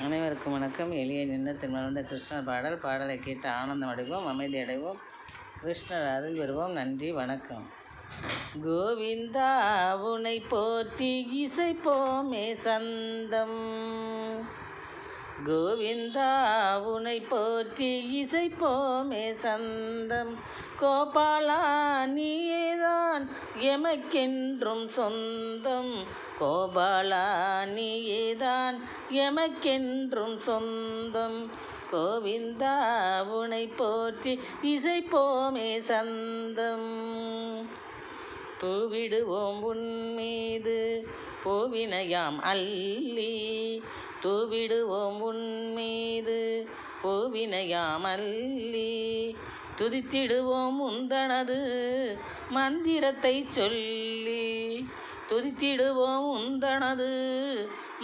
அனைவருக்கும் வணக்கம். எளிய எண்ணத்தில் மலர்ந்த கிருஷ்ணர் பாடலை கேட்டு ஆனந்தம் அடைவோம், அமைதி அடைவோம், கிருஷ்ணர் அருள் பெறுவோம். நன்றி, வணக்கம். கோவிந்தா உனை போற்றி இசைப்போமே சந்தம், கோவிந்தா உனை போற்றி இசைப்போமே சந்தம், கோபாலா நீயேதான் எமக்கென்றும் சொந்தம், கோபாலா நீயேதான் எமக்கென்றும் சொந்தம், கோவிந்தா உனை போற்றி இசைப்போமே சந்தம். தூவிடுவோம் உன்மீது பூவினையாம் அள்ளி, தூவிடுவோம் உன்மீது பூவினையாம் அள்ளி, துதித்திடுவோம் உந்தனது மந்திரத்தை சொல்லி, துதித்திடுவோம் உந்தனது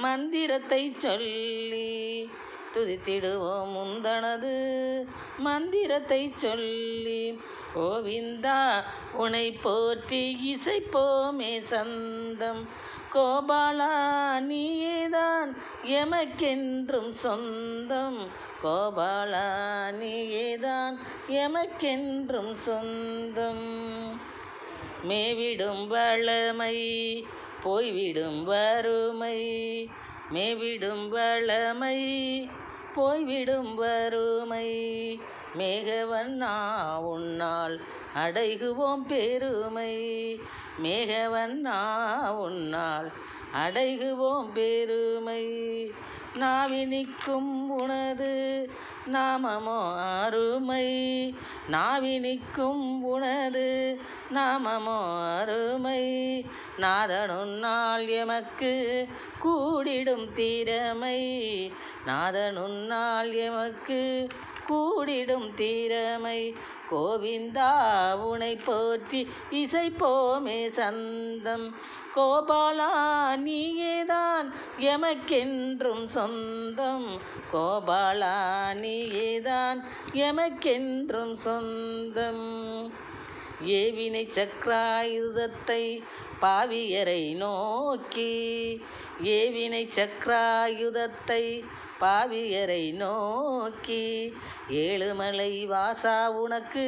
மந்திரத்தை சொல்லி, துதித்திடுவோம் உந்தனது மந்திரத்தை சொல்லி, கோவிந்தா உனை போற்றி இசைப்போமே சந்தம், கோபாலா நீயேதான் எமக்கென்றும் சொந்தம், கோபாலா நீயேதான் எமக்கென்றும் சொந்தம். மேவிடும் வளமை போய்விடும் வறுமை, மேவிடும் வளமை போய்விடும் வறுமை, மேகவண்ணா உன்னால் அடைகுவோம் பெருமை, மேகவண்ணா உன்னால் அடைகுவோம் பெருமை, நாவினிக்கும் உனது நாமமோ அருமை, நாவினிக்கும் உனது நாமமோ அருமை, நாதனுன்னால் எமக்கு கூடிடும் திறமை, நாதனுன்னால் எமக்கு கூடிடும் திறமை, கோவிந்தா உனை போற்றி இசைப்போமே சந்தம், கோபாலா நீயேதான் எமக்கென்றும் சொந்தம், கோபாலா நீயேதான் எமக்கென்றும் சொந்தம். ஏவினை சக்கராயுதத்தை பாவியரை நோக்கி, ஏவினை சக்கராயுதத்தை பாவியரை நோக்கி, ஏழுமலை வாசா உனக்கு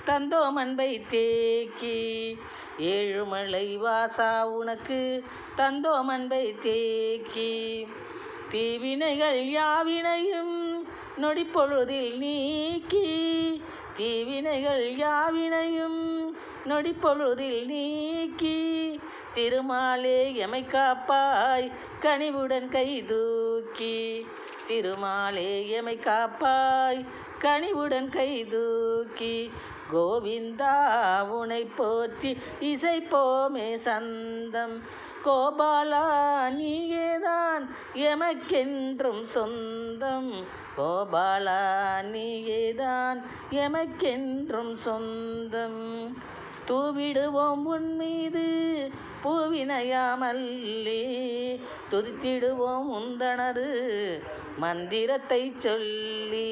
தந்தோம் அன்பை தேக்கி, ஏழுமலை வாசா உனக்கு தந்தோம் அன்பை தேக்கி, தீவினைகள் யாவினையும் நொடிப்பொழுதில் நீக்கி, தீவினைகள் யாவினையும் நொடிப்பொழுதில் நீக்கி, திருமாலே எமை காப்பாய் கனிவுடன் கைதூக்கி, திருமாலே எமை காப்பாய் கனிவுடன் கைதூக்கி, கோவிந்தா உனை போற்றி இசைப்போமே சந்தம், கோபாலா நீயேதான் எமக்கென்றும் சொந்தம், கோபாலா நீயேதான் எமக்கென்றும் சொந்தம். தூவிடுவோம் உன்மீது பூவினையாமல்லி, துதித்திடுவோம் உந்தனது மந்திரத்தை சொல்லி,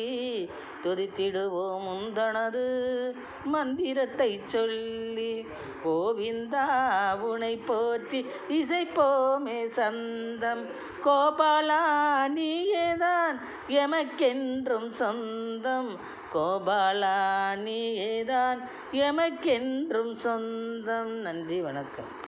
துதித்திடுவோம் உந்தனது மந்திரத்தை சொல்லி, கோவிந்தா உனை போற்றி இசைப்போமே சந்தம், கோபாலா நீயேதான் எமக்கென்றும் சொந்தம், கோபாலா நீயேதான் எமக்கென்றும் சொந்தம். நன்றி, வணக்கம்.